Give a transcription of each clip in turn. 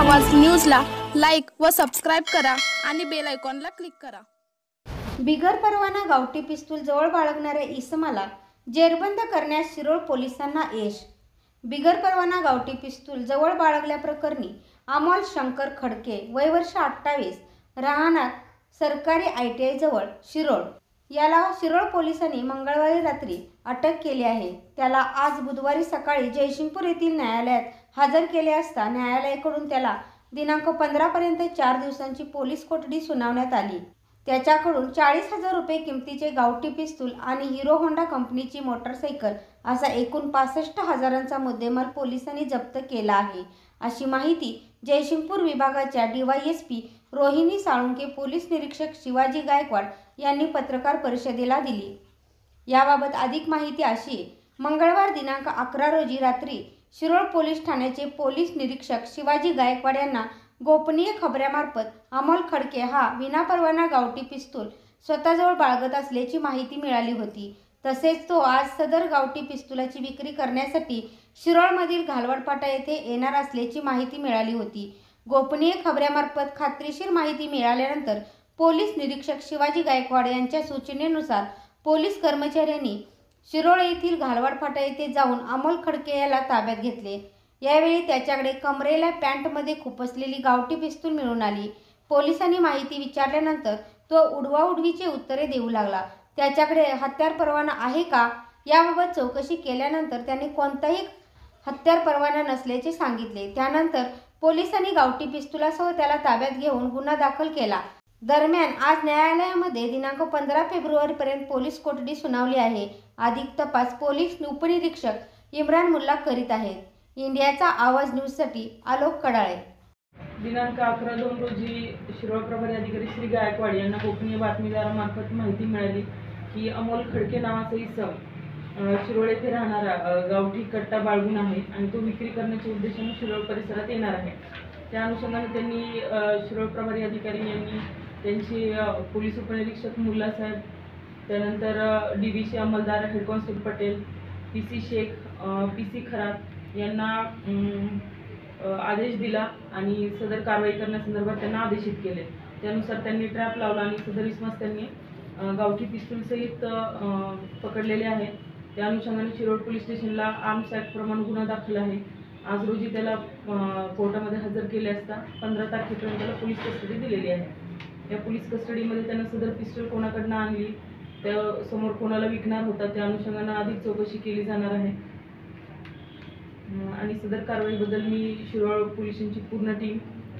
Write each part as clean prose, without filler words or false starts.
समाज न्यूजला लाईक व सबस्क्राईब करा आणि बेल आयकॉनला क्लिक करा। बिगर परवाना गावठी पिस्तूल जवळ बाळगणाऱ्या इसमाला जेरबंद करण्यास शिरोळ पोलिसांना यश। बिगर परवाना गावठी पिस्तूल जवळ बाळगल्याप्रकरणी अमोल शंकर खडके वय वर्ष 28 राहणार सरकारी ITI जवळ शिरोळ याला शिरोळ पोलिसांनी मंगळवारी रात्री अटक केली आहे। त्याला आज बुधवारी सकाळी जयसिंगपूर येथील न्यायालयात हजर केले असता न्यायालयाकडून त्याला दिनांक 15 पर्यंत 4 दिवसांची पोलीस कोठडी सुनावण्यात आली। त्याच्याकडून 40,000 रुपये किमतीचे गावठी पिस्तूल आणि हिरो होंडा कंपनीची मोटरसायकल असा एकूण 65,000चा मुद्देमाल पोलिसांनी जप्त केला आहे, अशी माहिती जयसिंगपूर विभागाच्या DYSP रोहिणी साळुंके, पोलीस निरीक्षक शिवाजी गायकवाड यांनी पत्रकार परिषदेला दिली। याबाबत अधिक माहिती अशी आहे। मंगळवार दिनांक 11 रोजी रात्री शिरोळ पोलीस ठाण्याचे पोलीस निरीक्षक शिवाजी गायकवाड यांना गोपनीय खबऱ्यामार्फत अमोल खडके हा विनापरवाना गावठी पिस्तूल स्वतःजवळ बाळगत असल्याची माहिती मिळाली होती। तसेच तो आज सदर गावठी पिस्तुलाची विक्री करण्यासाठी शिरोळमधील घालवडफाटा येथे येणार असल्याची माहिती मिळाली होती। गोपनीय खबऱ्यामार्फत खात्रीशीर माहिती मिळाल्यानंतर पोलीस निरीक्षक शिवाजी गायकवाड यांच्या सूचनेनुसार पोलीस कर्मचाऱ्यांनी शिरोळ येथील घालवडफाटा येथे जाऊन अमोल खडके याला ताब्यात घेतले। यावेळी त्याच्याकडे कमरेला पॅन्टमध्ये खुपसलेली गावठी पिस्तूल मिळून आली। पोलिसांनी माहिती विचारल्यानंतर तो उडवाउडवीची उत्तरे देऊ लागला। त्याच्याकडे हत्यार परवाना आहे का याबाबत चौकशी केल्यानंतर त्याने कोणताही हत्यार परवाना नसल्याचे सांगितले। त्यानंतर पोलिसांनी गावठी पिस्तुलासह त्याला ताब्यात घेऊन गुन्हा दाखल केला। दरम्यान आज न्यायालयामध्ये दिनांक 15 फेब्रुवारीपर्यंत पोलीस कोठडी सुनावली आहे। अधिक तपास पोलीस उपनिरीक्षक इम्रान मुल्ला करीत आहेत। इंडियाचा आवाज न्यूजसाठी आलोक कडाळे। दिनांक 11/2 रोजी शिरोळ प्रभारी अधिकारी श्री गायकवाड यांना गोपनीय बातमीदारामार्फत माहिती मिळाली की अमोल खडके नावाचा इसम शिरोळ येथे राहणारा गावठी कट्टा बाळगून आहे आणि तो विक्री करण्याच्या उद्देशाने शिरोळ परिसरात येणार आहे। त्या अनुषंगाने त्यांनी शिरोळ प्रभारी अधिकारी यांनी त्यांची पोलीस उपनिरीक्षक मुल्ला साहेब, त्यानंतर DBC अंमलदार head constable Patel, PC Shaikh, PC Kharat यांना आदेश दिला आणि सदर कारवाई करण्यासंदर्भात त्यांना आदेशित केले। त्यानुसार त्यांनी ट्रॅप लावला आणि सदर इसमास त्यांनी गावठी पिस्तूल सहित पकडलेले आहे। त्या अनुषंगाने शिरोळ पोलीस स्टेशनला आर्म्स ॲक्ट प्रमाणे गुन्हा दाखल आहे। आज रोजी त्याला कोर्टामध्ये हजर केले असता 15 तारखेपर्यंत त्याला पोलीस कस्टडी दिलेली आहे। या पोलीस कस्टडीमध्ये त्यांना सदर पिस्तूल कोणाकडनं आणली, त्या समोर कोणाला विकणार होता, त्या अनुषंगाने अधिक चौकशी केली जाणार आहे आणि सदर कारवाईबद्दल मी शिरोळ पोलिसांची पूर्ण टीम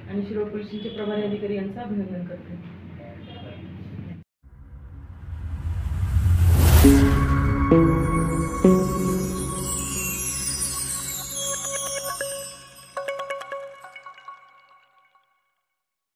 आणि शिरोळ पोलिसांचे प्रभारी अधिकारी यांचं अभिनंदन करते।